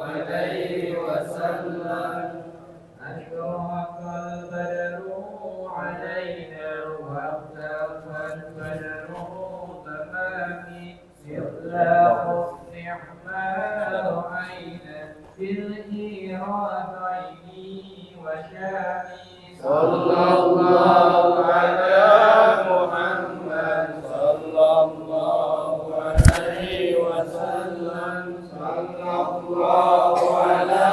عليه وسلم أشرق البدر علينا وارتفع البدر تمام سر حسن ما رأينا في الهيرتين وشام صلى الله على محمد صلى الله عليه وسلم صلى الله على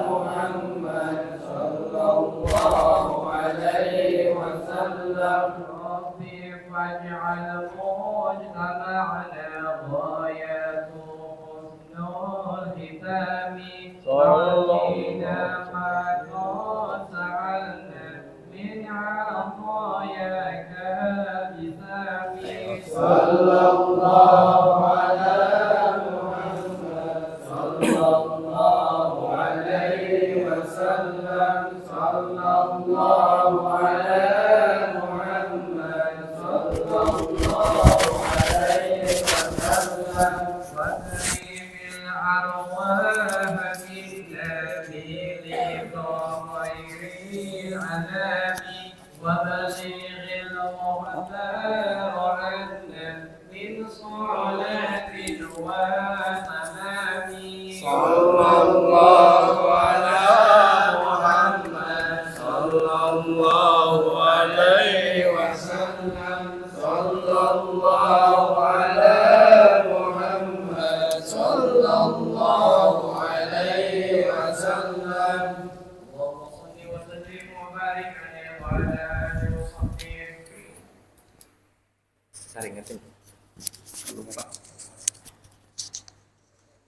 محمد صلى الله عليه وسلم ربي فاجعل مجتمعنا غايته حسن الختام وعلينا ما قد سألنا من عطاياك بسامي صلى الله على محمد صلى الله عليه وسلم صلى الله على محمد صلى الله عليه وسلم وتريم الأرواح منا بلقاء خير الأنام وبلغ المختار عنا من صلاة وتمام صلى الله على محمد صلى الله عليه وسلم صلى الله على محمد صلى الله عليه وسلم اللهم صل وسلم وبارك عليه وعلى آله وصحبه. Saya ingetin.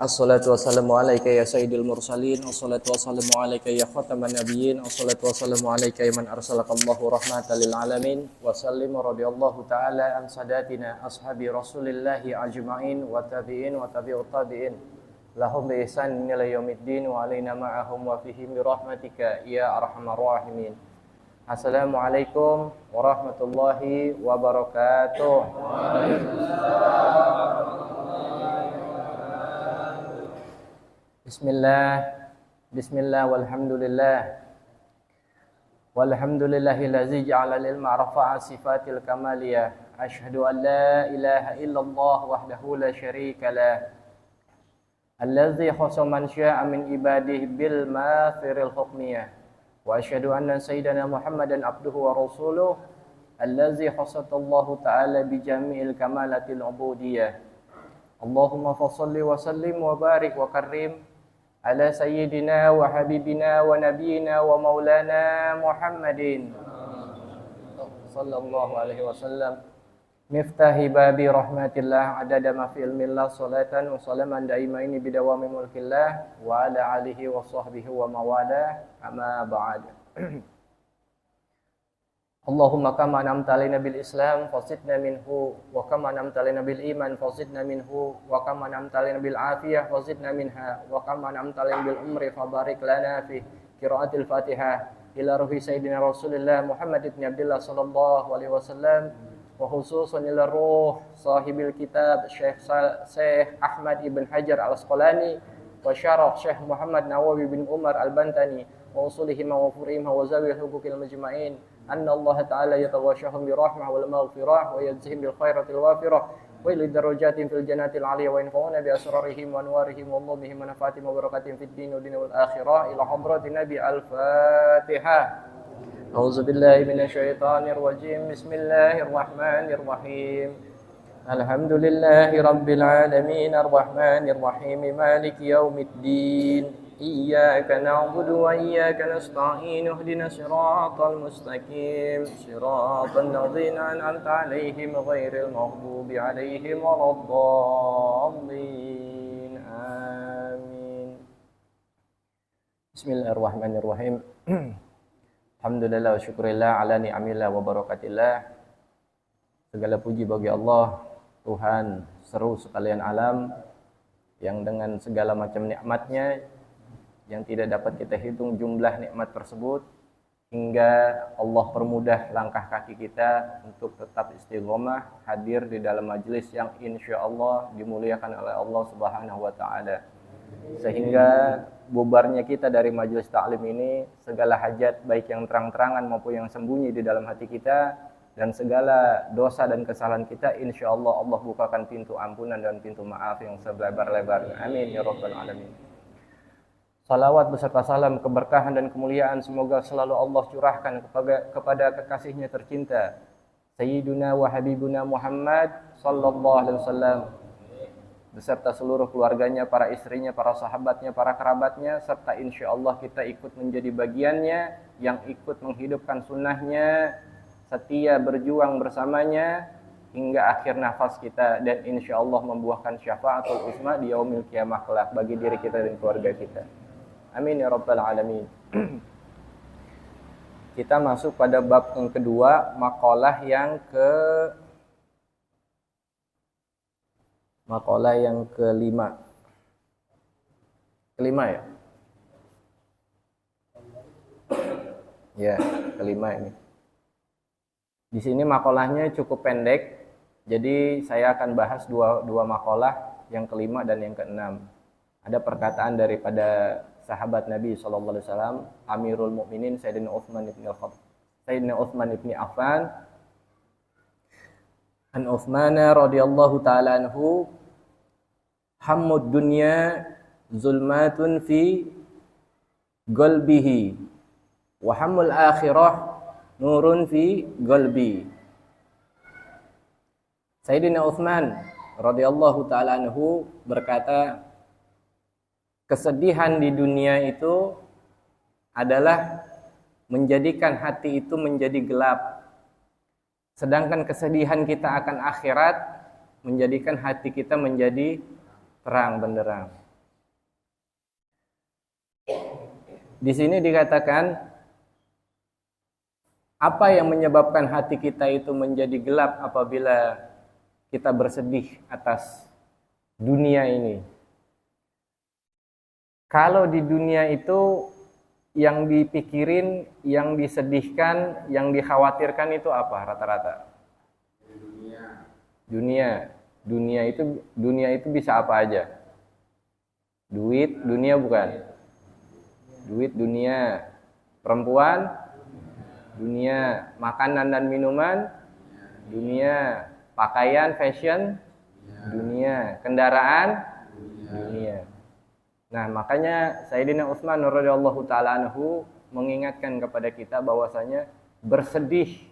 Assalatu wassalamu alayka ya sayyidil mursalin. Assalatu wassalamu alayka ya khataman nabiyyin. Assalatu wassalamu alayka ya man arsalakallahu rahmatan lil alamin. Wa sallim radhiyallahu ta'ala an sadatina ashabi rasulillahi ajma'in wa tabi'in wa tabi'ut tabi'in lahum bi ihsan ila yaumiddin wa alaina ma'ahum wa fihim bi rahmatika ya arhamar rahimin. Assalamualaikum warahmatullahi wabarakatuh. Bismillah walhamdulillah walhamdulillahillazi ja'ala al-ilma rafa'a sifatil kamaliyah. Asyhadu an la ilaha illallah wahdahu la syarika lah allazi khassa man syaa min ibadihi bil mafiril hukmiyah. Wa asyhadu anna sayyidana Muhammadan abduhu wa rasuluh allazi khassatallahu ta'ala bi jami'il kamalatil ubudiyah. Allahumma fassalli wa sallim wa barik wa karrim ala sayyidina wa habibina wa nabiyina wa maulana Muhammadin sallallahu alaihi wasallam miftahi babi rahmatillah adada ma fi ilmillah salatan wa salaman daimaini bidawami mulkillah wa ala alihi wa sahbihi wa mawala amma ba'd. Allahumma kama an'amta alaina bil Islam fasidna minhu wa kama an'amta alaina bil iman fasidna minhu wa kama an'amta alaina bil afiyah fasidna minha wa kama an'amta alaina bil umri fabarik lana fi qiraatil Fatihah ila ruhi sayyidina Rasulillah Muhammad ibn Abdullah sallallahu alaihi wasallam wa khususan ila ruh sahibil kitab Syekh Ahmad ibn Hajar al-Asqalani wa syarah Syekh Muhammad Nawawi bin Umar al-Bantani wa usulihim wa furihim wa zawil hukukil majma'in anna Allah ta'ala yatawashahum bi rahmah wal maghfirah wa yajzihim bil khairatil wafirah wa ila darajatin fil jannatil aliyah wa yanfa'una bi asrarihim wa anwarihim wa allumihim wa nafatihim wa barakatihim fid din wal akhirah ila hadratin nabi al-fatihah. A'udzu billahi minasyaitonir rajim. Bismillahirrahmanirrahim. Alhamdulillahi rabbil alamin arrahmanir rahim maliki yaumiddin. Iyyaka na'budu wa iyyaka nasta'in ihdinas siratal mustaqim siratal ladzina an'amta 'alaihim ghairil maghdubi 'alaihim waladdallin. Amin. Bismillahirrahmanirrahim. Alhamdulillah wa syukurillah ala ni'amillah wa barakatillah. Segala puji bagi Allah, Tuhan seru sekalian alam, yang dengan segala macam nikmatnya yang tidak dapat kita hitung jumlah nikmat tersebut, hingga Allah permudah langkah kaki kita untuk tetap istiqomah hadir di dalam majelis yang insya Allah dimuliakan oleh Allah Subhanahu wa Ta'ala. sehingga bubarnya kita dari majelis taklim ini, segala hajat baik yang terang-terangan maupun yang sembunyi di dalam hati kita, dan segala dosa dan kesalahan kita, insya Allah Allah bukakan pintu ampunan dan pintu maaf yang selebar-lebarnya. Amin ya rabbal alamin. Salawat beserta salam, keberkahan dan kemuliaan semoga selalu Allah curahkan kepada kekasihnya tercinta Sayyiduna wa Habibuna Muhammad sallallahu alaihi wasallam beserta seluruh keluarganya, para istrinya, para sahabatnya, para kerabatnya, serta insya Allah kita ikut menjadi bagiannya yang ikut menghidupkan sunnahnya, setia berjuang bersamanya hingga akhir nafas kita, dan insya Allah membuahkan syafaatul uzma di yaumil qiyamah kelak bagi diri kita dan keluarga kita. Amin ya rabbal alamin. Kita masuk pada bab yang kedua, makalah yang kelima. Kelima ya? Ya, kelima ini. Di sini makalahnya cukup pendek, jadi saya akan bahas dua makalah, yang kelima dan yang keenam. Ada perkataan daripada sahabat Nabi SAW, Amirul Mukminin Sayyidina Utsman ibn Affan, an Utsman radhiyallahu ta'ala anhu, hammud dunya zulmatun fi qalbihi wa hammul akhirah nurun fi qalbi. Sayyidina Utsman radhiyallahu ta'ala anhu berkata, kesedihan di dunia itu adalah menjadikan hati itu menjadi gelap. Sedangkan kesedihan kita akan akhirat menjadikan hati kita menjadi terang benderang. Di sini dikatakan, apa yang menyebabkan hati kita itu menjadi gelap apabila kita bersedih atas dunia ini. Kalau di dunia itu yang dipikirin, yang disedihkan, yang dikhawatirkan itu apa rata-rata? Dunia itu bisa apa aja? Duit, dunia bukan? Duit, dunia. Perempuan, dunia. Makanan dan minuman, dunia. Pakaian, fashion, dunia. Kendaraan, dunia. Nah, makanya Sayyidina Utsman radhiyallahu ta'ala anhu mengingatkan kepada kita bahwasanya bersedih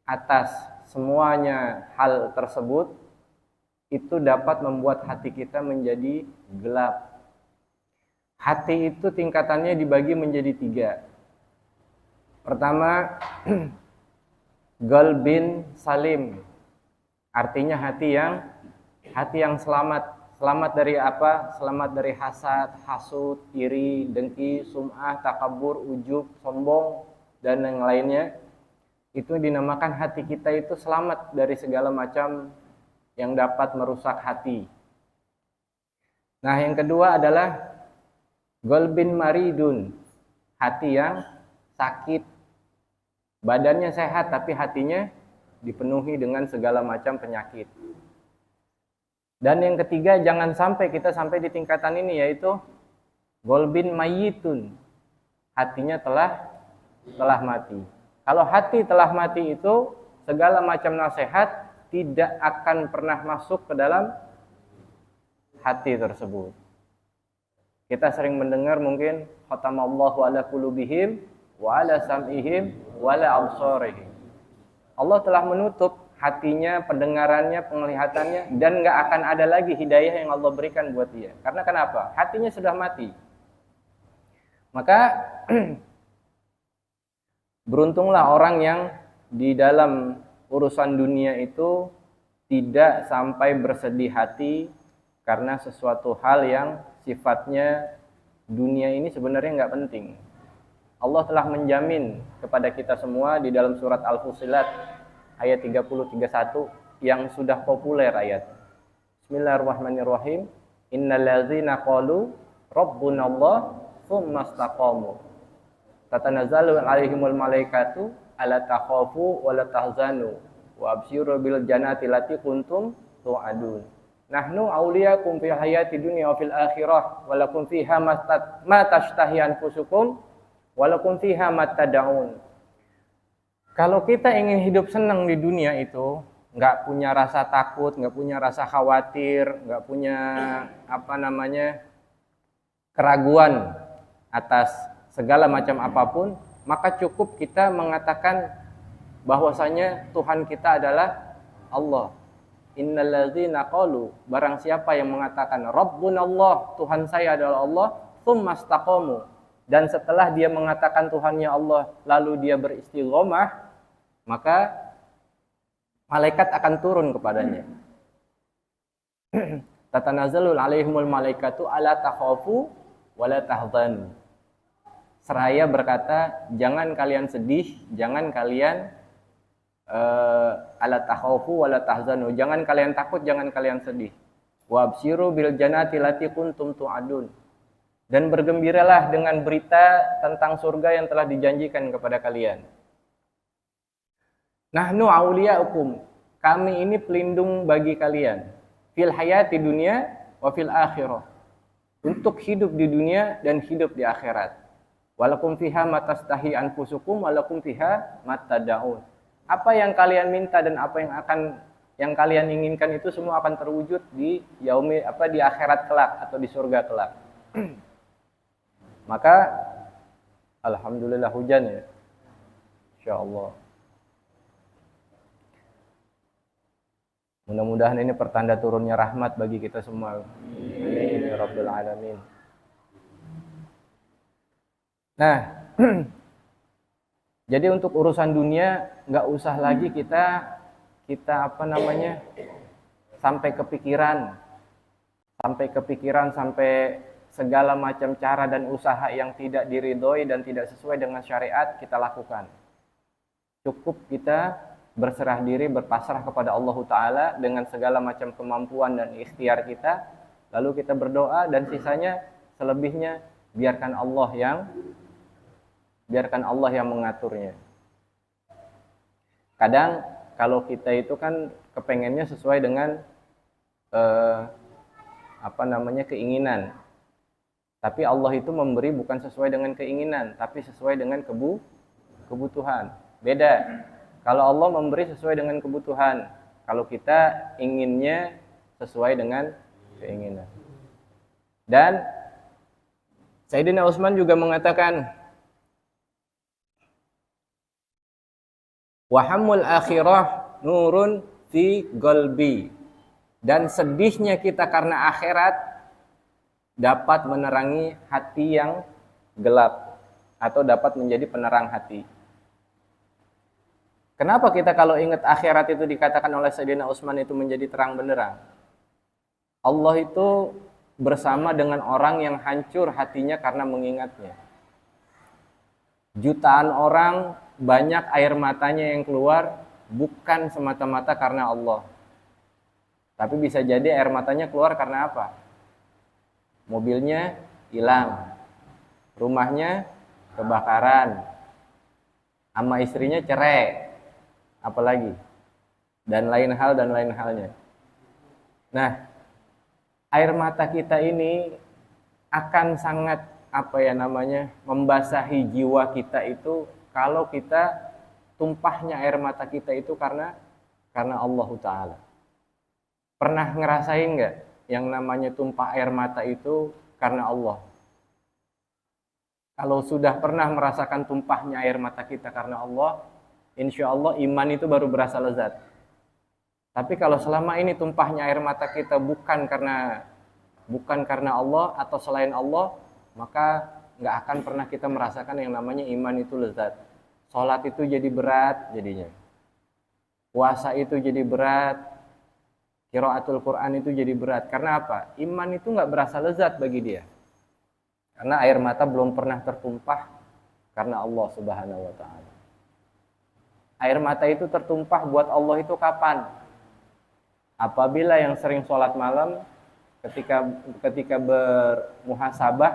atas semuanya hal tersebut itu dapat membuat hati kita menjadi gelap. Hati itu tingkatannya dibagi menjadi 3. Pertama, qalbin salim. Artinya hati yang selamat. Selamat dari apa? Selamat dari hasad, hasud, iri, dengki, sum'ah, takabur, ujub, sombong, dan yang lainnya. Itu dinamakan hati kita itu selamat dari segala macam yang dapat merusak hati. Nah, yang kedua adalah qalbin maridun. Hati yang sakit. Badannya sehat tapi hatinya dipenuhi dengan segala macam penyakit. Dan yang ketiga, jangan sampai kita sampai di tingkatan ini, yaitu qalbin mayyitun. Hatinya telah mati. Kalau hati telah mati itu, segala macam nasihat tidak akan pernah masuk ke dalam hati tersebut. Kita sering mendengar mungkin khatamallahu ala qulubihim wa ala sam'ihim wa ala absarihim. Allah telah menutup hatinya, pendengarannya, penglihatannya, dan gak akan ada lagi hidayah yang Allah berikan buat dia. Karena kenapa? Hatinya sudah mati. Maka beruntunglah orang yang di dalam urusan dunia itu tidak sampai bersedih hati karena sesuatu hal yang sifatnya dunia ini sebenarnya gak penting. Allah telah menjamin kepada kita semua di dalam surat Al-Fussilat ayat 30-31 yang sudah populer ayat. Bismillahirrahmanirrahim. Innal ladzina qalu rabbunallah tsumma istaqamu tatanazzalu alaihimul malaikatu alla takhafu wa la tahzanu wa absyiru bil jannati allati kuntum tu'adun. Nahnu auliyakum fil hayati dunya wa fil akhirah wa lakum fiha ma tashtahi anfusukum wa lakum fiha ma tad'un. Kalau kita ingin hidup senang di dunia itu, nggak punya rasa takut, nggak punya rasa khawatir, nggak punya keraguan atas segala macam apapun, maka cukup kita mengatakan bahwasanya Tuhan kita adalah Allah. Innalladzina qalu, barang siapa yang mengatakan Rabbunallah, Tuhan saya adalah Allah, tsumastaqamu, dan setelah dia mengatakan Tuhannya Allah lalu dia beristiqomah, maka malaikat akan turun kepadanya. Tatanazzalul alaihimul malaikatu alla takhafu wala tahzanu. Seraya berkata, jangan kalian sedih, jangan kalian ala takhaufu wala tahzanu, jangan kalian takut, jangan kalian sedih. Wabsyiru bil jannati lati kuntum tu'adun, dan bergembiralah dengan berita tentang surga yang telah dijanjikan kepada kalian. Nahnu auliyaukum, kami ini pelindung bagi kalian, fil hayati dunya wa fil akhirah, untuk hidup di dunia dan hidup di akhirat. Walakum fiha matastahi anfusukum walakum fiha matada'un. Apa yang kalian minta dan apa yang kalian inginkan itu semua akan terwujud di di akhirat kelak atau di surga kelak. Maka alhamdulillah hujan ya. Insyaallah. Mudah-mudahan ini pertanda turunnya rahmat bagi kita semua. Amin ya rabbal alamin. Nah, jadi untuk urusan dunia nggak usah lagi kita sampai kepikiran sampai segala macam cara dan usaha yang tidak diridhoi dan tidak sesuai dengan syariat kita lakukan. Cukup kita berserah diri, berpasrah kepada Allah Ta'ala dengan segala macam kemampuan dan ikhtiar kita, lalu kita berdoa, dan sisanya selebihnya biarkan Allah yang mengaturnya. Kadang kalau kita itu kan kepengennya sesuai dengan keinginan. Tapi Allah itu memberi bukan sesuai dengan keinginan, tapi sesuai dengan kebutuhan. Beda. Kalau Allah memberi sesuai dengan kebutuhan, kalau kita inginnya sesuai dengan keinginan. Dan Sayyidina Utsman juga mengatakan, wahamul akhirah nurun fi qalbi, dan sedihnya kita karena akhirat dapat menerangi hati yang gelap atau dapat menjadi penerang hati. Kenapa kita kalau ingat akhirat itu dikatakan oleh Sayyidina Utsman itu menjadi terang benderang? Allah itu bersama dengan orang yang hancur hatinya karena mengingatnya. Jutaan orang banyak air matanya yang keluar bukan semata-mata karena Allah. Tapi bisa jadi air matanya keluar karena apa? Mobilnya hilang, rumahnya kebakaran, sama istrinya cerai, apalagi, dan lain halnya. Nah, air mata kita ini akan sangat membasahi jiwa kita itu kalau kita tumpahnya air mata kita itu karena Allah Ta'ala. Pernah ngerasain nggak yang namanya tumpah air mata itu karena Allah? Kalau sudah pernah merasakan tumpahnya air mata kita karena Allah, insya Allah iman itu baru berasa lezat. Tapi kalau selama ini tumpahnya air mata kita bukan karena Allah atau selain Allah, maka nggak akan pernah kita merasakan yang namanya iman itu lezat. Sholat itu jadi berat jadinya. Puasa itu jadi berat. Qiraatul Quran itu jadi berat. Karena apa? Iman itu nggak berasa lezat bagi dia. Karena air mata belum pernah tertumpah karena Allah Subhanahu wa Ta'ala. Air mata itu tertumpah buat Allah itu kapan? Apabila yang sering sholat malam ketika bermuhasabah,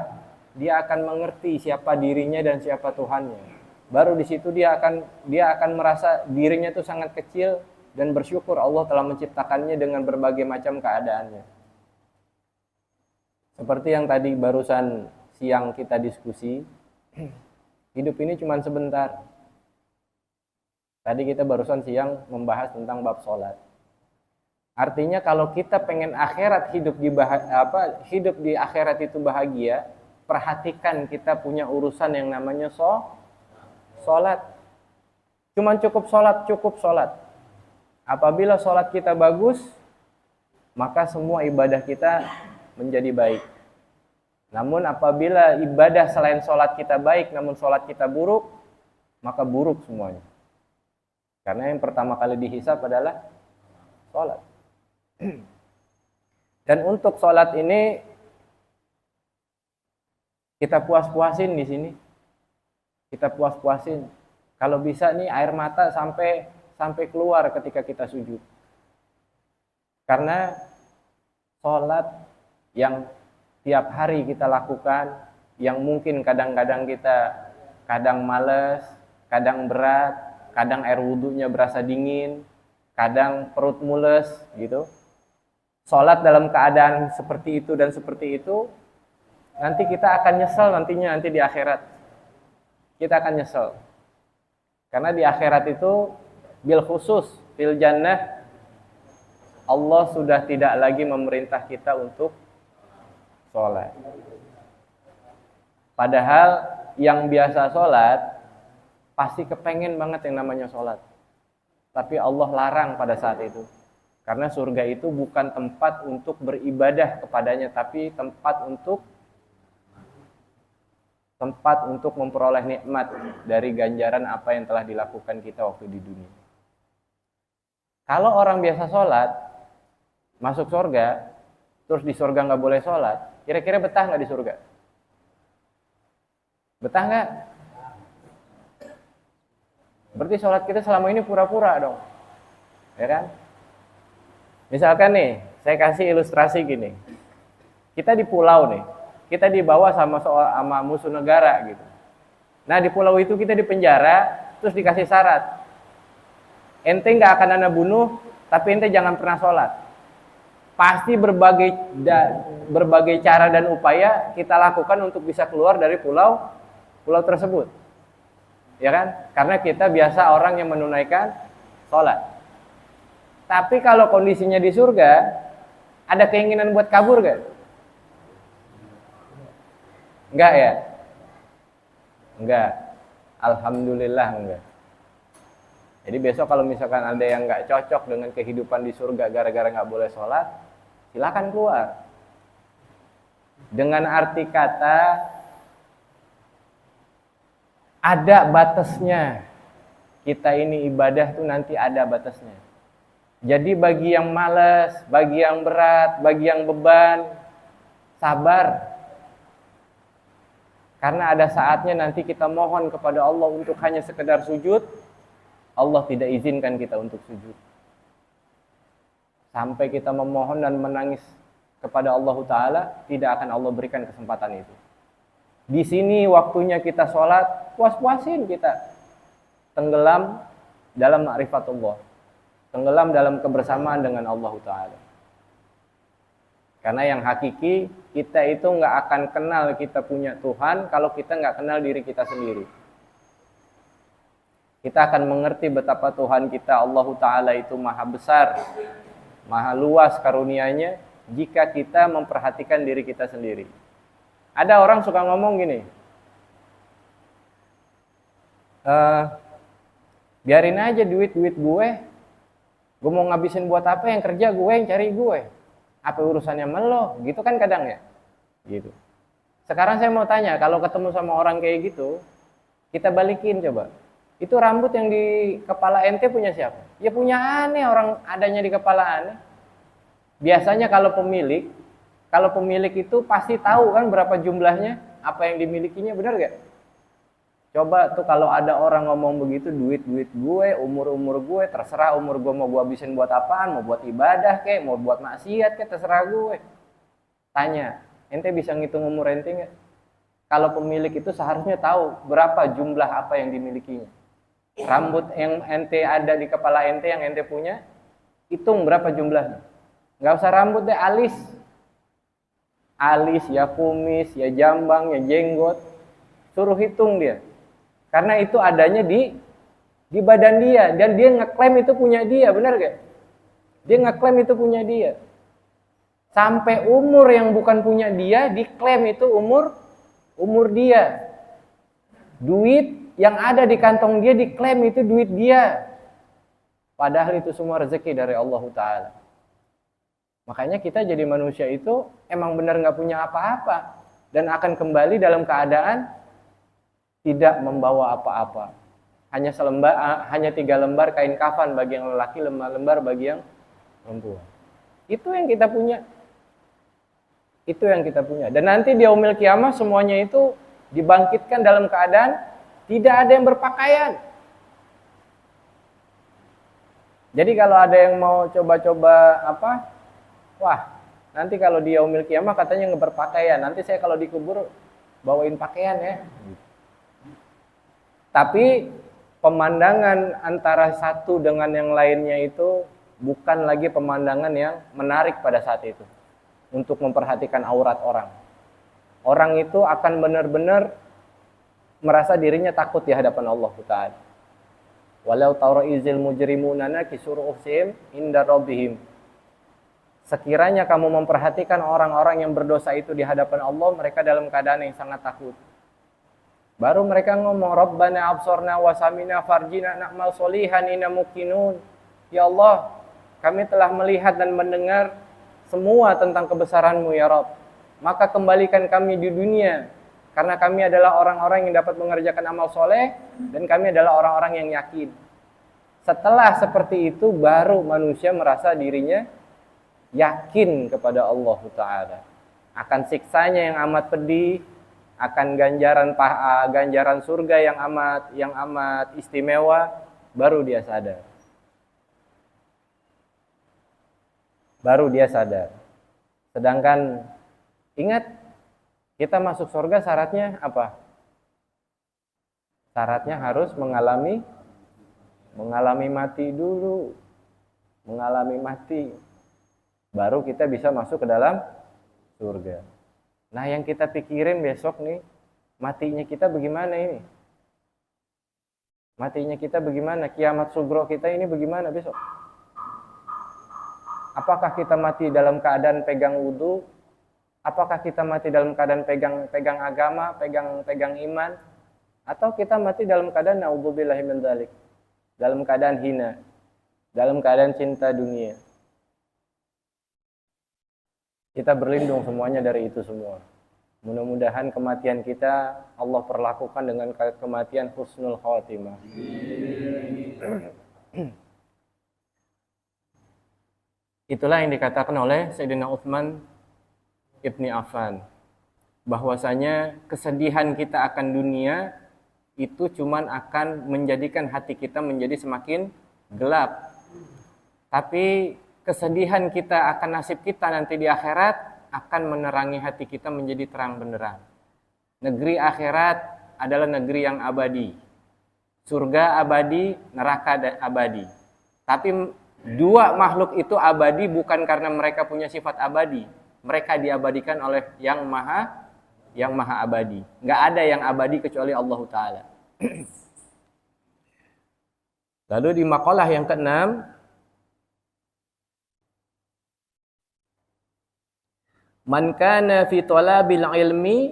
dia akan mengerti siapa dirinya dan siapa Tuhannya. Baru di situ dia akan merasa dirinya itu sangat kecil dan bersyukur Allah telah menciptakannya dengan berbagai macam keadaannya. Seperti yang tadi barusan siang kita diskusi, hidup ini cuma sebentar. Tadi kita barusan siang membahas tentang bab sholat. Artinya kalau kita pengen akhirat hidup di akhirat itu bahagia, perhatikan kita punya urusan yang namanya sholat. Cuman cukup sholat. Apabila sholat kita bagus, maka semua ibadah kita menjadi baik. Namun apabila ibadah selain sholat kita baik, namun sholat kita buruk, maka buruk semuanya. Karena yang pertama kali dihisab adalah sholat. Dan untuk sholat ini kita puas-puasin di sini. Kita puas-puasin. Kalau bisa nih air mata sampai keluar ketika kita sujud. Karena sholat yang tiap hari kita lakukan, yang mungkin kadang-kadang kita males, kadang berat, kadang air wudhunya berasa dingin, kadang perut mules gitu. Sholat dalam keadaan seperti itu dan seperti itu, nanti kita akan nyesel nanti di akhirat. Kita akan nyesel. Karena di akhirat itu, bil khusus, fil jannah, Allah sudah tidak lagi memerintah kita untuk sholat. Padahal yang biasa sholat, pasti kepengen banget yang namanya sholat. Tapi Allah larang pada saat itu. Karena surga itu bukan tempat untuk beribadah kepadanya, tapi tempat untuk memperoleh nikmat dari ganjaran apa yang telah dilakukan kita waktu di dunia. Kalau orang biasa sholat, masuk surga, terus di surga nggak boleh sholat, kira-kira betah nggak di surga? Betah nggak? Berarti sholat kita selama ini pura-pura dong, ya kan? Misalkan nih, saya kasih ilustrasi gini. Kita di pulau nih, kita dibawa sama musuh negara gitu. Nah di pulau itu kita dipenjara, terus dikasih syarat. Ente nggak akan ana bunuh, tapi ente jangan pernah sholat. Pasti berbagai cara dan upaya kita lakukan untuk bisa keluar dari pulau tersebut. Ya kan? Karena kita biasa orang yang menunaikan sholat. Tapi kalau kondisinya di surga, ada keinginan buat kabur gak? Enggak ya? Enggak. Alhamdulillah enggak. Jadi besok kalau misalkan ada yang enggak cocok dengan kehidupan di surga gara-gara enggak boleh sholat, silakan keluar. Dengan arti kata ada batasnya. Kita ini ibadah tuh nanti ada batasnya. Jadi bagi yang malas, bagi yang berat, bagi yang beban, sabar. Karena ada saatnya nanti kita mohon kepada Allah untuk hanya sekedar sujud, Allah tidak izinkan kita untuk sujud. Sampai kita memohon dan menangis kepada Allah Ta'ala, tidak akan Allah berikan kesempatan itu. Di sini waktunya kita sholat, puas-puasin kita. Tenggelam dalam ma'rifatullah. Tenggelam dalam kebersamaan dengan Allah Ta'ala. Karena yang hakiki, kita itu nggak akan kenal kita punya Tuhan kalau kita nggak kenal diri kita sendiri. Kita akan mengerti betapa Tuhan kita Allah Ta'ala itu maha besar, maha luas karunia-Nya jika kita memperhatikan diri kita sendiri. Ada orang suka ngomong gini, biarin aja duit gue mau ngabisin buat apa, yang kerja gue, yang cari gue. Apa urusannya melo? Gitu kan kadang ya. Gitu. Sekarang saya mau tanya, kalau ketemu sama orang kayak gitu, kita balikin coba. Itu rambut yang di kepala ente punya siapa? Ya punya aneh, orang adanya di kepala aneh. Biasanya kalau pemilik itu pasti tahu kan berapa jumlahnya, apa yang dimilikinya, benar gak? Coba tuh kalau ada orang ngomong begitu, duit gue, umur gue, terserah umur gue mau gue habisin buat apaan, mau buat ibadah kek, mau buat maksiat kek, terserah gue. Tanya, ente bisa ngitung umur ente nggak? Kalau pemilik itu seharusnya tahu berapa jumlah apa yang dimilikinya. Rambut yang ente ada di kepala ente yang ente punya, Hitung berapa jumlahnya. Nggak usah rambut deh, alis. Alis, ya kumis, ya jambang, ya jenggot. Suruh hitung dia. Karena itu adanya di badan dia. Dan dia ngeklaim itu punya dia, benar gak? Dia ngeklaim itu punya dia. Sampai umur yang bukan punya dia, diklaim itu umur dia. Duit yang ada di kantong dia, diklaim itu duit dia. Padahal itu semua rezeki dari Allah Ta'ala. Makanya kita jadi manusia itu emang benar gak punya apa-apa. Dan akan kembali dalam keadaan tidak membawa apa-apa. Hanya 3 lembar kain kafan bagi yang lelaki, 5 lembar bagi yang perempuan. Itu yang kita punya. Itu yang kita punya. Dan nanti di yaumil kiamah semuanya itu dibangkitkan dalam keadaan tidak ada yang berpakaian. Jadi kalau ada yang mau coba-coba wah, nanti kalau di yaumil kiamah katanya nggak berpakaian. Nanti saya kalau dikubur bawain pakaian ya. Tapi pemandangan antara satu dengan yang lainnya itu bukan lagi pemandangan yang menarik pada saat itu untuk memperhatikan aurat orang. Orang itu akan benar-benar merasa dirinya takut di hadapan Allah Ta'ala. Walau tara izil mujrimuna nakisuruhum inda rabbihim. Sekiranya kamu memperhatikan orang-orang yang berdosa itu di hadapan Allah, mereka dalam keadaan yang sangat takut. Baru mereka ngomong, Rabbana absorna wasamina farjina na'mal solihan inna mukinun. Ya Allah, kami telah melihat dan mendengar semua tentang kebesaran-Mu ya Rabb. Maka kembalikan kami di dunia. Karena kami adalah orang-orang yang dapat mengerjakan amal soleh. Dan kami adalah orang-orang yang yakin. Setelah seperti itu, baru manusia merasa dirinya yakin kepada Allah Ta'ala. Akan siksanya yang amat pedih. Akan ganjaran surga yang amat istimewa. Baru dia sadar. Sedangkan ingat, kita masuk surga syaratnya apa? Syaratnya harus mengalami mati dulu. Mengalami mati. Baru kita bisa masuk ke dalam surga. Nah, yang kita pikirin besok nih, matinya kita bagaimana ini? Matinya kita bagaimana? Kiamat sugro kita ini bagaimana besok? Apakah kita mati dalam keadaan pegang wudu? Apakah kita mati dalam keadaan pegang agama, pegang iman? Atau kita mati dalam keadaan naudzubillahi min dzalik, dalam keadaan hina, dalam keadaan cinta dunia? Kita berlindung semuanya dari itu semua. Mudah-mudahan kematian kita Allah perlakukan dengan kematian husnul khatimah. Itulah yang dikatakan oleh Sayyidina Utsman Ibni Affan, bahwasanya kesedihan kita akan dunia itu cuman akan menjadikan hati kita menjadi semakin gelap. Tapi kesedihan kita akan nasib kita nanti di akhirat akan menerangi hati kita menjadi terang benderang. Negeri akhirat adalah negeri yang abadi. Surga abadi, neraka abadi. Tapi dua makhluk itu abadi bukan karena mereka punya sifat abadi. Mereka diabadikan oleh yang maha abadi. Nggak ada yang abadi kecuali Allah Ta'ala. Lalu di makalah yang ke-6, man kana fi talabil ilmi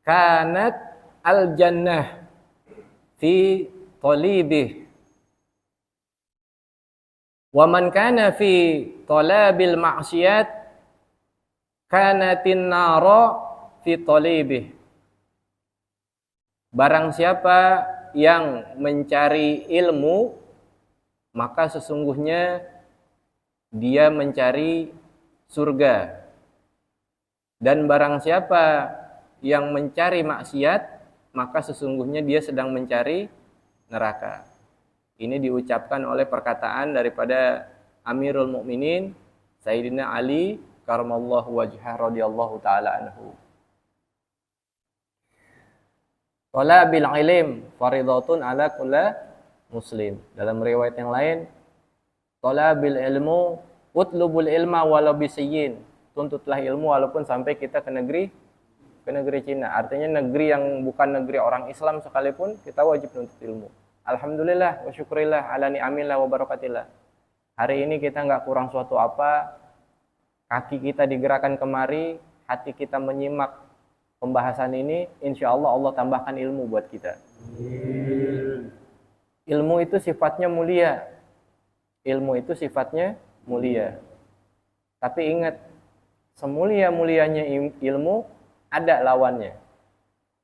kanat al jannah fi talibih. Wa man kana fi talabil ma'siyat kanatin nara fi talibih. Barang siapa yang mencari ilmu, maka sesungguhnya dia mencari surga. Dan barang siapa yang mencari maksiat, maka sesungguhnya dia sedang mencari neraka. Ini diucapkan oleh perkataan daripada Amirul Mukminin Sayyidina Ali karramallahu wajhah radhiyallahu taala anhu. Talabil ilm faridatun ala kulli muslim. Dalam riwayat yang lain, Talabil ilmu, utlubul ilma walau bisiyyin. Tuntutlah ilmu walaupun sampai kita ke negeri Cina. Artinya negeri yang bukan negeri orang Islam sekalipun kita wajib nuntut ilmu. Alhamdulillah wa syukurillah ala ni'amillah wa barakatillah. Hari ini kita nggak kurang suatu apa, kaki kita digerakkan kemari, hati kita menyimak pembahasan ini, insya Allah Allah tambahkan ilmu buat kita. Ilmu itu sifatnya mulia. Ilmu itu sifatnya mulia. Tapi ingat, semulia-mulianya ilmu ada lawannya.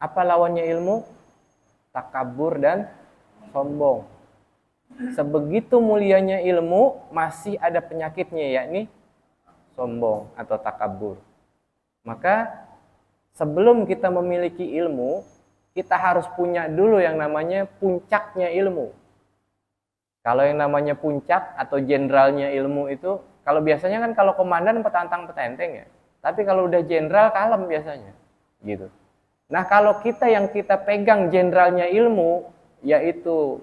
Apa lawannya ilmu? Takabur dan sombong. Sebegitu mulianya ilmu, masih ada penyakitnya, yakni sombong atau takabur. Maka sebelum kita memiliki ilmu, kita harus punya dulu yang namanya puncaknya ilmu. Kalau yang namanya puncak atau jenderalnya ilmu itu, kalau biasanya kan kalau komandan petantang-petenteng ya. Tapi kalau udah jenderal kalem biasanya, gitu. Nah kalau kita yang kita pegang jenderalnya ilmu, yaitu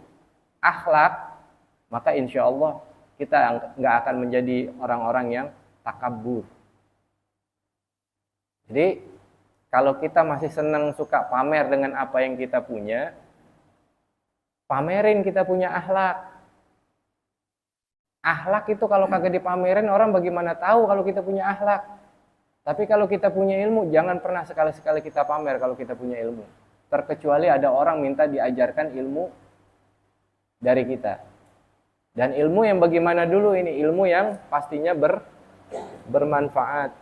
akhlak, maka insya Allah kita nggak akan menjadi orang-orang yang takabur. Jadi kalau kita masih senang suka pamer dengan apa yang kita punya, pamerin kita punya akhlak. Akhlak itu kalau kagak dipamerin, orang bagaimana tahu kalau kita punya akhlak. Tapi kalau kita punya ilmu, jangan pernah sekali-sekali kita pamer kalau kita punya ilmu. Terkecuali ada orang minta diajarkan ilmu dari kita. Dan ilmu yang bagaimana dulu ini? Ilmu yang pastinya bermanfaat.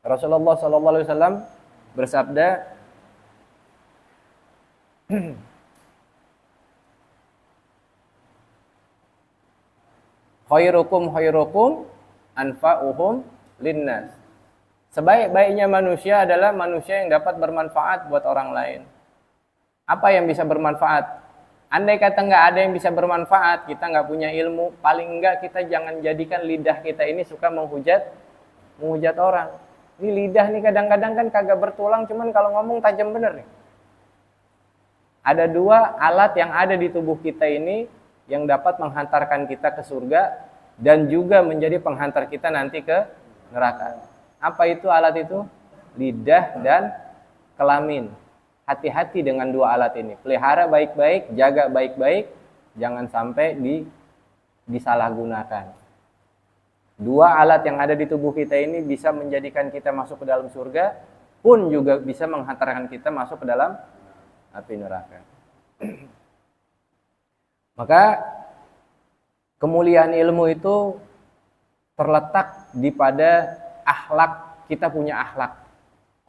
Rasulullah SAW bersabda, khairukum anfa'uhum linnas. Sebaik-baiknya manusia adalah manusia yang dapat bermanfaat buat orang lain. Apa yang bisa bermanfaat? Andai kata nggak ada yang bisa bermanfaat, kita nggak punya ilmu, paling nggak kita jangan jadikan lidah kita ini suka menghujat orang. Ini lidah nih kadang-kadang kan kagak bertulang, cuman kalau ngomong tajam bener nih. Ada dua alat yang ada di tubuh kita ini yang dapat menghantarkan kita ke surga dan juga menjadi penghantar kita nanti ke neraka. Apa itu alat itu? Lidah dan kelamin. Hati-hati dengan dua alat ini. Pelihara baik-baik, jaga baik-baik, jangan sampai disalahgunakan. Dua alat yang ada di tubuh kita ini bisa menjadikan kita masuk ke dalam surga, pun juga bisa menghantarkan kita masuk ke dalam api neraka. Maka kemuliaan ilmu itu terletak di pada akhlak. Kita punya akhlak.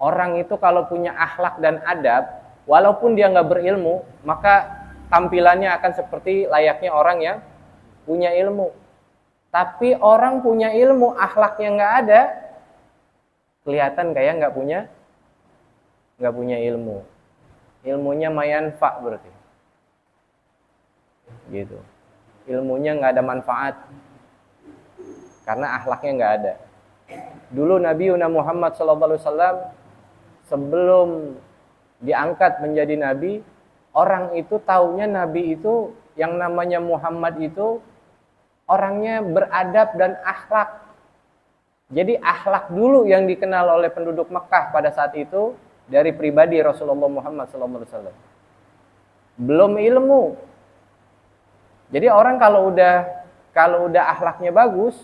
Orang itu kalau punya akhlak dan adab, walaupun dia nggak berilmu, maka tampilannya akan seperti layaknya orang yang punya ilmu. Tapi orang punya ilmu, akhlaknya nggak ada, kelihatan kayak nggak punya ilmu. Ilmunya mayanfa berarti. Gitu. Ilmunya nggak ada manfaat karena akhlaknya nggak ada. Dulu Nabi Muhammad SAW sebelum diangkat menjadi nabi, orang itu taunya nabi itu yang namanya Muhammad itu orangnya beradab dan akhlak. Jadi akhlak dulu yang dikenal oleh penduduk Mekah pada saat itu dari pribadi Rasulullah Muhammad SAW. Belum ilmu. Jadi orang kalau udah akhlaknya bagus,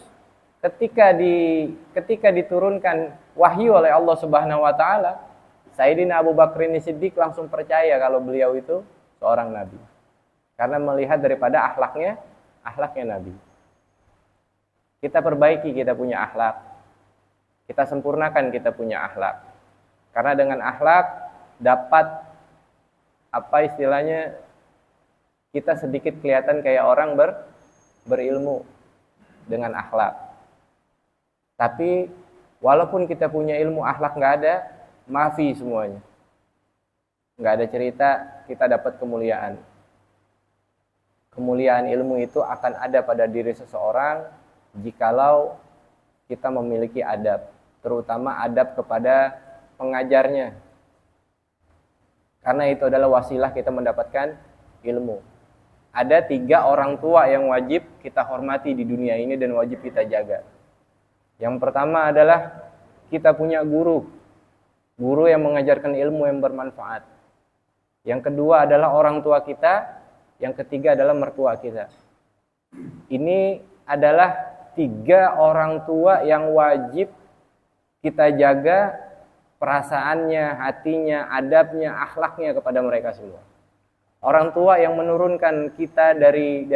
ketika diturunkan wahyu oleh Allah Subhanahu wa taala, Sayyidina Abu Bakr Siddiq langsung percaya kalau beliau itu seorang nabi. Karena melihat daripada akhlaknya nabi. Kita perbaiki kita punya akhlak. Kita sempurnakan kita punya akhlak. Karena dengan akhlak dapat apa istilahnya, kita sedikit kelihatan kayak orang berilmu dengan akhlak. Tapi walaupun kita punya ilmu, akhlak nggak ada, maafi semuanya. Nggak ada cerita kita dapat kemuliaan. Kemuliaan ilmu itu akan ada pada diri seseorang jikalau kita memiliki adab, terutama adab kepada pengajarnya. Karena itu adalah wasilah kita mendapatkan ilmu. ada 3 orang tua yang wajib kita hormati di dunia ini dan wajib kita jaga. Yang pertama adalah kita punya guru yang mengajarkan ilmu yang bermanfaat. Yang kedua adalah orang tua kita, yang ketiga adalah mertua kita. Ini adalah 3 orang tua yang wajib kita jaga perasaannya, hatinya, adabnya, akhlaknya kepada mereka semua. Orang tua yang menurunkan kita dari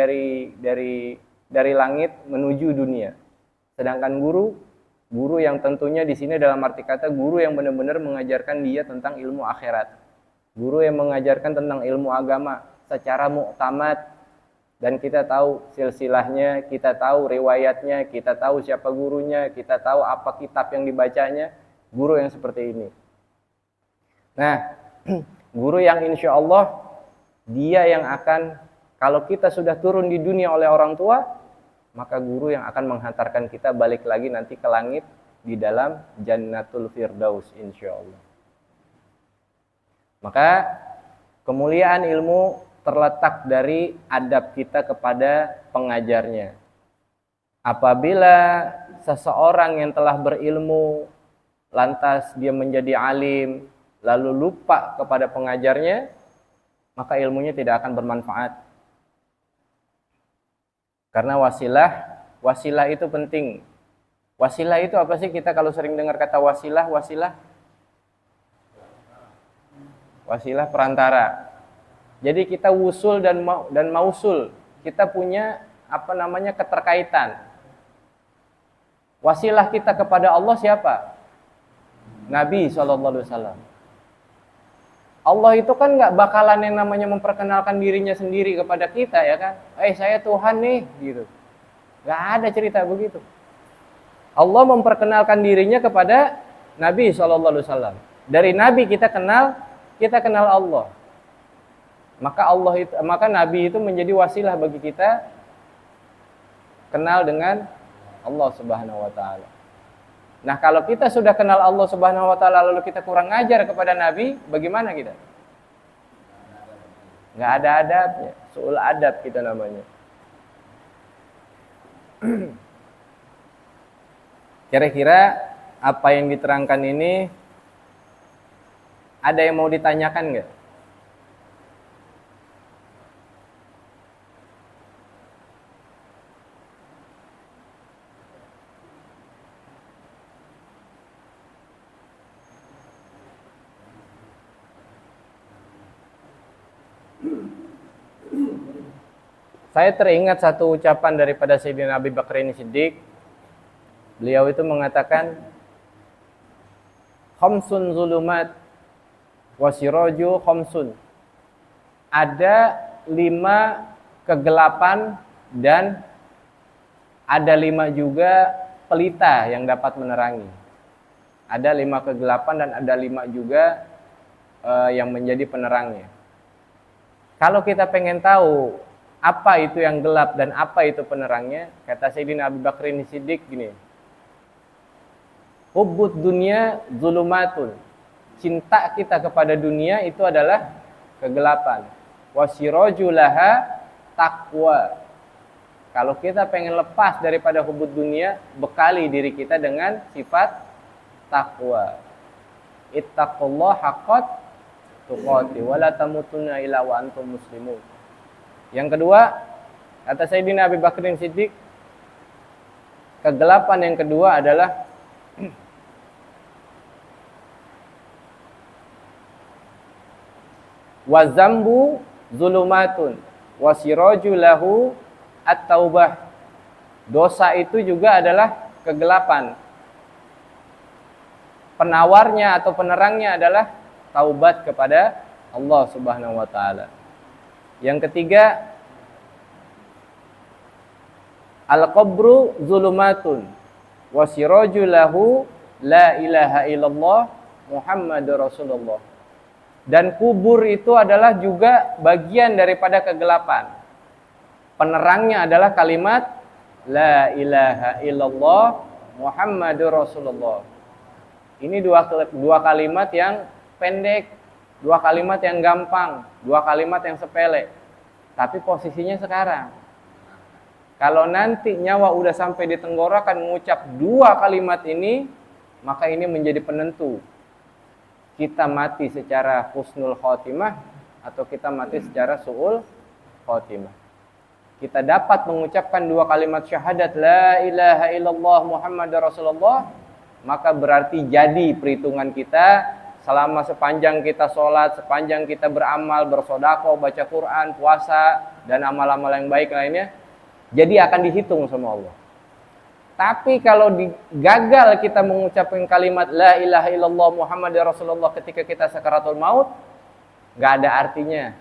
langit menuju dunia. Sedangkan guru yang tentunya di sini dalam arti kata guru yang benar-benar mengajarkan dia tentang ilmu akhirat. Guru yang mengajarkan tentang ilmu agama secara muktamad, dan kita tahu silsilahnya, kita tahu riwayatnya, kita tahu siapa gurunya, kita tahu apa kitab yang dibacanya, guru yang seperti ini. Nah, guru yang insya Allah dia yang akan, kalau kita sudah turun di dunia oleh orang tua, maka guru yang akan menghantarkan kita balik lagi nanti ke langit di dalam Jannatul Firdaus insya Allah. Maka kemuliaan ilmu terletak dari adab kita kepada pengajarnya. Apabila seseorang yang telah berilmu lantas dia menjadi alim lalu lupa kepada pengajarnya, maka ilmunya tidak akan bermanfaat. Karena wasilah itu penting. Wasilah itu apa sih? Kita kalau sering dengar kata wasilah perantara. Jadi kita wusul dan mausul. Kita punya keterkaitan. Wasilah kita kepada Allah siapa? Nabi SAW. Allah itu kan nggak bakalan yang namanya memperkenalkan dirinya sendiri kepada kita, ya kan? Saya Tuhan nih, gitu. Nggak ada cerita begitu. Allah memperkenalkan dirinya kepada Nabi SAW. Dari Nabi kita kenal Allah. Maka Nabi itu menjadi wasilah bagi kita kenal dengan Allah Subhanahu Wa Taala. Nah, kalau kita sudah kenal Allah Subhanahu Wa Taala lalu kita kurang ngajar kepada Nabi, bagaimana kita? Nggak ada adabnya, su'ul adab kita namanya. Kira-kira apa yang diterangkan ini ada yang mau ditanyakan nggak? Saya teringat satu ucapan daripada Sayyidina Abu Bakar Siddiq. Beliau itu mengatakan, khamsun zulumat wasiraju khamsun. Ada 5 kegelapan dan ada 5 juga pelita yang dapat menerangi. Ada 5 kegelapan dan ada 5 juga yang menjadi penerangnya. Kalau kita pengen tahu apa itu yang gelap dan apa itu penerangnya, kata Sayyidina Abu Bakar Siddiq gini, hubbud dunya zulumatun. Cinta kita kepada dunia itu adalah kegelapan. Wasiraju laha taqwa. Kalau kita pengen lepas daripada hubbud dunia, bekali diri kita dengan sifat takwa. Ittaqullaha haqqat tuqati wa la tamutunna illa wa antum muslimun. Yang kedua, kata Sayyidina Abu Bakar Siddiq, kegelapan yang kedua adalah wazambu zulumatun wasiraju lahu at-taubah. Dosa itu juga adalah kegelapan. Penawarnya atau penerangnya adalah taubat kepada Allah Subhanahu wa taala. Yang ketiga, al-qabru zulumatun wasiraju lahu la ilaha illallah Muhammadur Rasulullah. Dan kubur itu adalah juga bagian daripada kegelapan. Penerangnya adalah kalimat la ilaha illallah Muhammadur Rasulullah. Ini dua kalimat yang pendek, 2 kalimat yang gampang, 2 kalimat yang sepele. Tapi posisinya sekarang. Kalau nanti nyawa udah sampai di tenggorokan mengucap 2 kalimat ini, maka ini menjadi penentu. Kita mati secara husnul khotimah atau kita mati secara su'ul khotimah. Kita dapat mengucapkan 2 kalimat syahadat la ilaha illallah Muhammadar Rasulullah, maka berarti jadi perhitungan kita selama sepanjang kita sholat, sepanjang kita beramal, bersedekah, baca Quran, puasa, dan amal-amal yang baik lainnya, jadi akan dihitung sama Allah. Tapi kalau gagal kita mengucapkan kalimat la ilaha illallah Muhammadar Rasulullah ketika kita sakaratul maut, nggak ada artinya.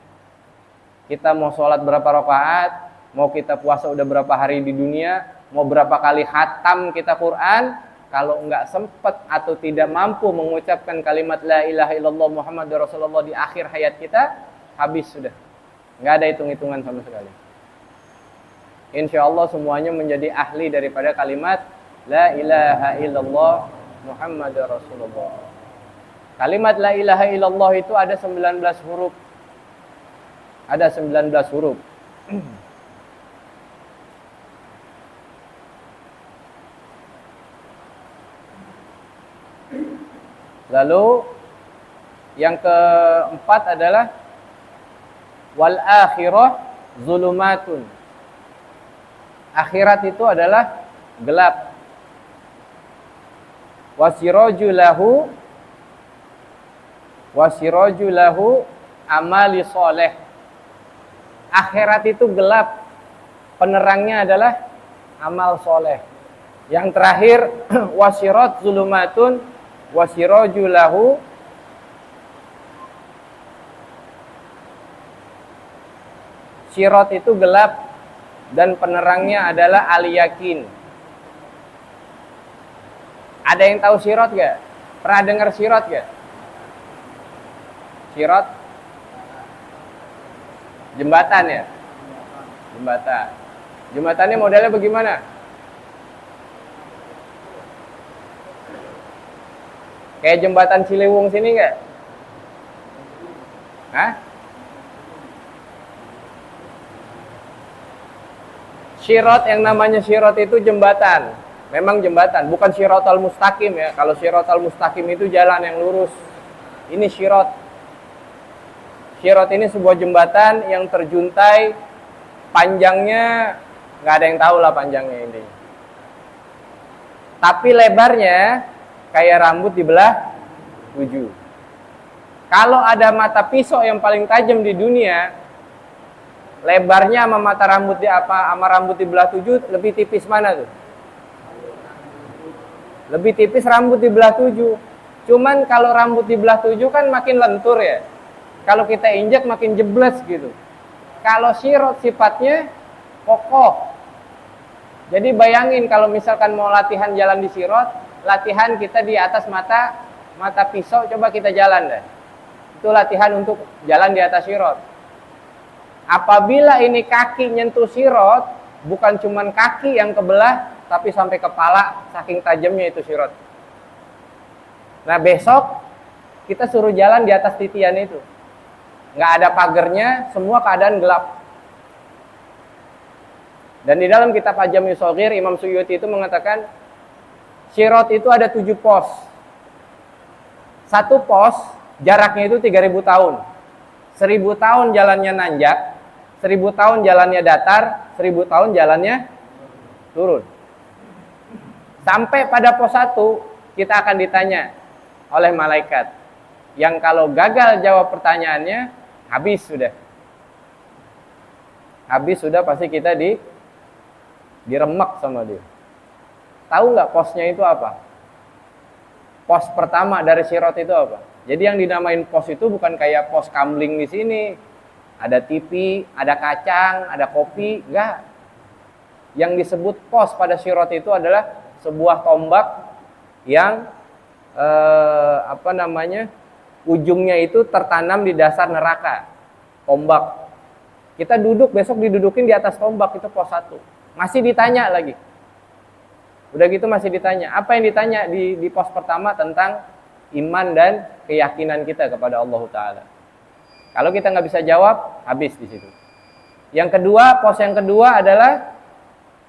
Kita mau sholat berapa rakaat, mau kita puasa udah berapa hari di dunia, mau berapa kali khatam kita Quran, kalau nggak sempat atau tidak mampu mengucapkan kalimat la ilaha illallah Muhammadur Rasulullah di akhir hayat kita, habis sudah. Nggak ada hitung-hitungan sama sekali. Insya Allah semuanya menjadi ahli daripada kalimat la ilaha illallah Muhammadur Rasulullah. Kalimat la ilaha illallah itu ada 19 huruf. Ada 19 huruf. Lalu yang keempat adalah wal akhirah zulumatun. Akhirat itu adalah gelap. Wasiraju lahu amali soleh. Akhirat itu gelap, penerangnya adalah amal soleh. Yang terakhir wasirat zulumatun wasiraju lahu sirat itu gelap dan penerangnya adalah al-yakin. Ada yang tahu sirat gak? Pernah dengar sirat gak? Sirat jembatan ya? Jembatan. Jembatannya modelnya bagaimana? Kayak jembatan Ciliwung sini nggak? Hah? Sirat, yang namanya sirat itu jembatan. Memang jembatan, bukan siratal mustaqim ya. Kalau siratal mustaqim itu jalan yang lurus. Ini sirat. Sirat ini sebuah jembatan yang terjuntai, panjangnya nggak ada yang tahu lah panjangnya ini. Tapi lebarnya kayak rambut dibelah 7. Kalau ada mata pisau yang paling tajam di dunia, lebarnya sama mata rambut sama rambut dibelah 7 lebih tipis mana tuh? Lebih tipis rambut dibelah 7. Cuman kalau rambut dibelah 7 kan makin lentur ya. Kalau kita injak makin jebles gitu. Kalau sirat sifatnya kokoh. Jadi bayangin kalau misalkan mau latihan jalan di sirat, latihan kita di atas mata pisau, coba kita jalan deh. Itu latihan untuk jalan di atas sirat. Apabila ini kaki nyentuh sirat, bukan cuman kaki yang kebelah, tapi sampai kepala, saking tajamnya itu sirat. Nah besok kita suruh jalan di atas titian itu. Nggak ada pagernya, semua keadaan gelap. Dan di dalam kitab Ajami Shogir, Imam Suyuti itu mengatakan, sirat itu ada 7 pos. Satu pos jaraknya itu 3000 tahun. 1000 tahun jalannya nanjak, 1000 tahun jalannya datar, 1000 tahun jalannya turun. Sampai pada pos 1 kita akan ditanya oleh malaikat. Yang kalau gagal jawab pertanyaannya, habis sudah. Habis sudah pasti kita diremek sama dia. Tahu nggak posnya itu apa? Pos pertama dari sirat itu apa? Jadi yang dinamain pos itu bukan kayak pos kamling di sini. Ada TV, ada kacang, ada kopi, enggak. Yang disebut pos pada sirat itu adalah sebuah tombak yang ujungnya itu tertanam di dasar neraka. Tombak. Kita duduk, besok didudukin di atas tombak, itu pos 1. Masih ditanya lagi. Udah gitu masih ditanya. Apa yang ditanya di pos pertama tentang iman dan keyakinan kita kepada Allah Ta'ala. Kalau kita nggak bisa jawab, habis di situ. Yang kedua, pos yang kedua adalah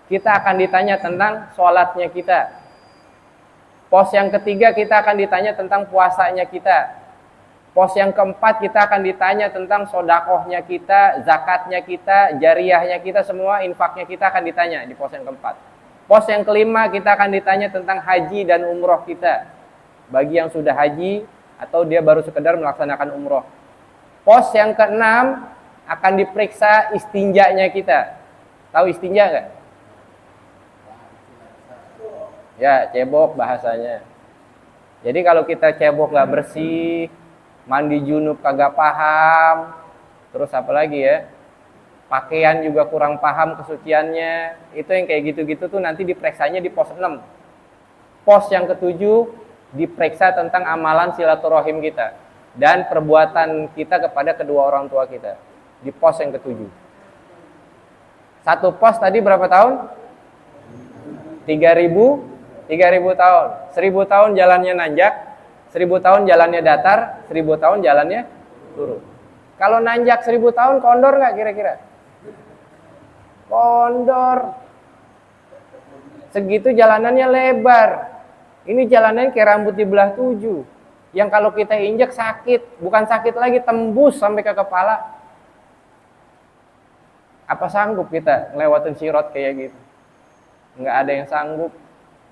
kita akan ditanya tentang sholatnya kita. Pos yang ketiga kita akan ditanya tentang puasanya kita. Pos yang keempat kita akan ditanya tentang sodakohnya kita, zakatnya kita, jariyahnya kita, semua infaknya kita akan ditanya di pos yang keempat. Pos yang kelima kita akan ditanya tentang haji dan umroh kita. Bagi yang sudah haji atau dia baru sekedar melaksanakan umroh. Pos yang keenam akan diperiksa istinjanya kita. Tahu istinja nggak? Ya, cebok bahasanya. Jadi kalau kita cebok nggak bersih, mandi junub kagak paham, terus apa lagi ya? Pakaian juga kurang paham kesuciannya. Itu yang kayak gitu-gitu tuh nanti diperiksanya di pos 6. Pos yang ketujuh diperiksa tentang amalan silaturahim kita dan perbuatan kita kepada kedua orang tua kita. Di pos yang ketujuh. Satu pos tadi berapa tahun? 3.000 tahun. 1.000 tahun jalannya nanjak, 1.000 tahun jalannya datar, 1.000 tahun jalannya turun. Kalau nanjak 1.000 tahun, kondor nggak kira-kira? Kondor. Segitu jalanannya lebar. Ini jalanannya kayak rambut dibelah 7. Yang kalau kita injak sakit, bukan sakit lagi, tembus sampai ke kepala. Apa sanggup kita ngelewatin sirat kayak gitu? Nggak ada yang sanggup.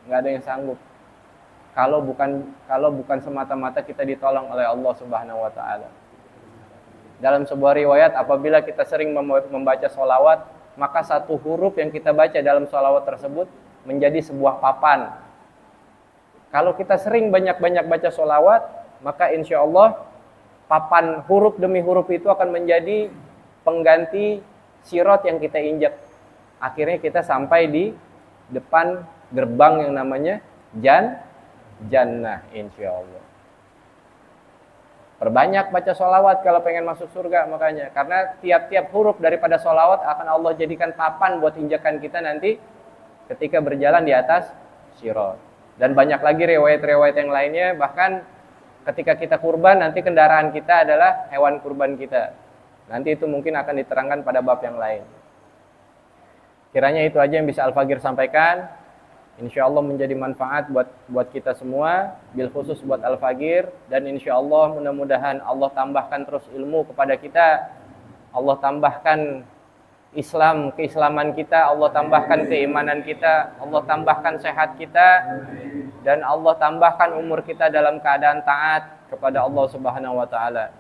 Nggak ada yang sanggup. Kalau bukan semata-mata kita ditolong oleh Allah Subhanahu wa taala. Dalam sebuah riwayat, apabila kita sering membaca sholawat, maka satu huruf yang kita baca dalam sholawat tersebut menjadi sebuah papan. Kalau kita sering banyak-banyak baca sholawat, maka insya Allah papan huruf demi huruf itu akan menjadi pengganti sirat yang kita injak. Akhirnya kita sampai di depan gerbang yang namanya jannah insya Allah. Perbanyak baca sholawat kalau pengen masuk surga makanya. Karena tiap-tiap huruf daripada sholawat akan Allah jadikan papan buat injakan kita nanti ketika berjalan di atas sirat. Dan banyak lagi riwayat-riwayat yang lainnya. Bahkan ketika kita kurban nanti kendaraan kita adalah hewan kurban kita. Nanti itu mungkin akan diterangkan pada bab yang lain. Kiranya itu aja yang bisa Al-Fagir sampaikan. Insya Allah menjadi manfaat buat kita semua, bil khusus buat Al-Fagir. Dan insya Allah mudah-mudahan Allah tambahkan terus ilmu kepada kita. Allah tambahkan keislaman kita, Allah tambahkan keimanan kita, Allah tambahkan sehat kita, dan Allah tambahkan umur kita dalam keadaan taat kepada Allah Subhanahu wa taala.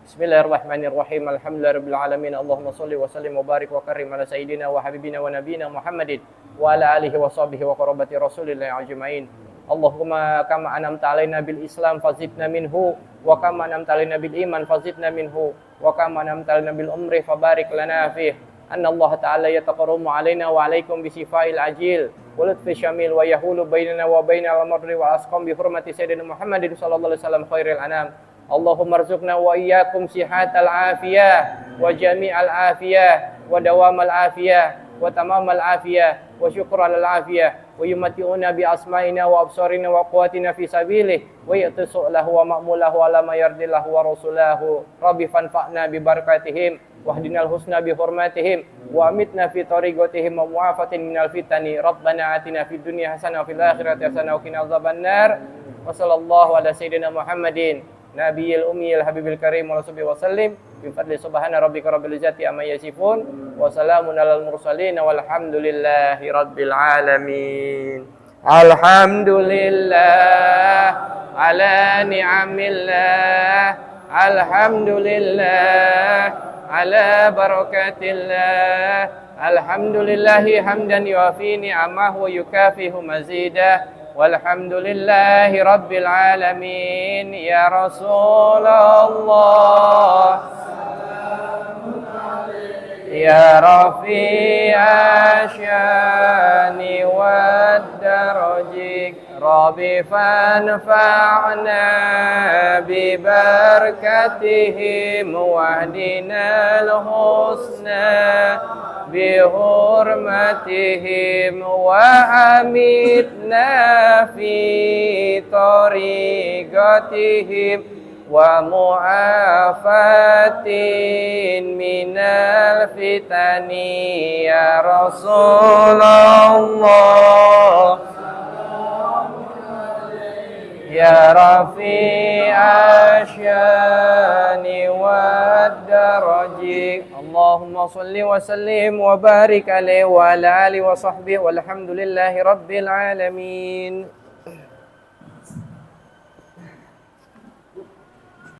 Bismillahirrahmanirrahim. Alhamdulillahirabbil alamin. Allahumma shalli wa sallim wa barik wa karim ala sayyidina wa habibina wa nabiyina Muhammadin wa ala alihi wa sahbihi wa qarabati Rasulillah ajmain. Allahumma kama an'amta alaina bil Islam fazidna minhu wa kama an'amta alaina bil iman fazidna minhu wa kama an'amta alaina bil umri fabarik lana fihi. Anna Allah ta'ala yataqarrabu alaina wa alaikum bi sifail ajil wa lutfi syamil wa yahulu bainana wa bainal marri wa asqam bi hurmati sayyidina Muhammadin sallallahu alaihi wasallam khairil anam. Allahumma arzuqna wa iyyakum sihatal afiyah wa jami'al afiyah wa dawamal afiyah wa tamamal afiyah wa syukral afiyah wa yumati'una bi asma'ina wa absarina wa quwwatina fi sabilih wa yatisu lahu wa ma'mulahu ala ma yardillahu wa rasulahu rabbi fanfa'na bi barakatihim wahdinal husna bi hurmatihim wa amitna fi tariqatihim wa mu'afatin minal fitani rabbana atina fid dunya hasanah wa fil akhirati hasanah wa qina adzabannar wa sallallahu ala sayyidina Muhammadin nabiyil ummiyil habibil karim wa sahbihi wa sallim bi fadli subhana rabbika rabbil izzati amma yasifun wa salamun alal mursalin walhamdulillahi rabbil alamin. Alhamdulillah ala ni'amillah, alhamdulillah ala barakatillah, alhamdulillahi hamdan yuafi ni'amahu wa yukafihu mazidah. Walhamdulillahi rabbil alamin. Ya Rasulullah, ya rafi'a syani wad darajik, Rabbi fanfa'na bi barakatihim wahdinal husna bi hurmatihim wa amitna fi tariqatihim ومعافاة من الفتن يا رسول الله يا رفيع الشان والدرج اللهم صل وسلم وبارك عليه وعلى آله وصحبه والحمد لله رب العالمين.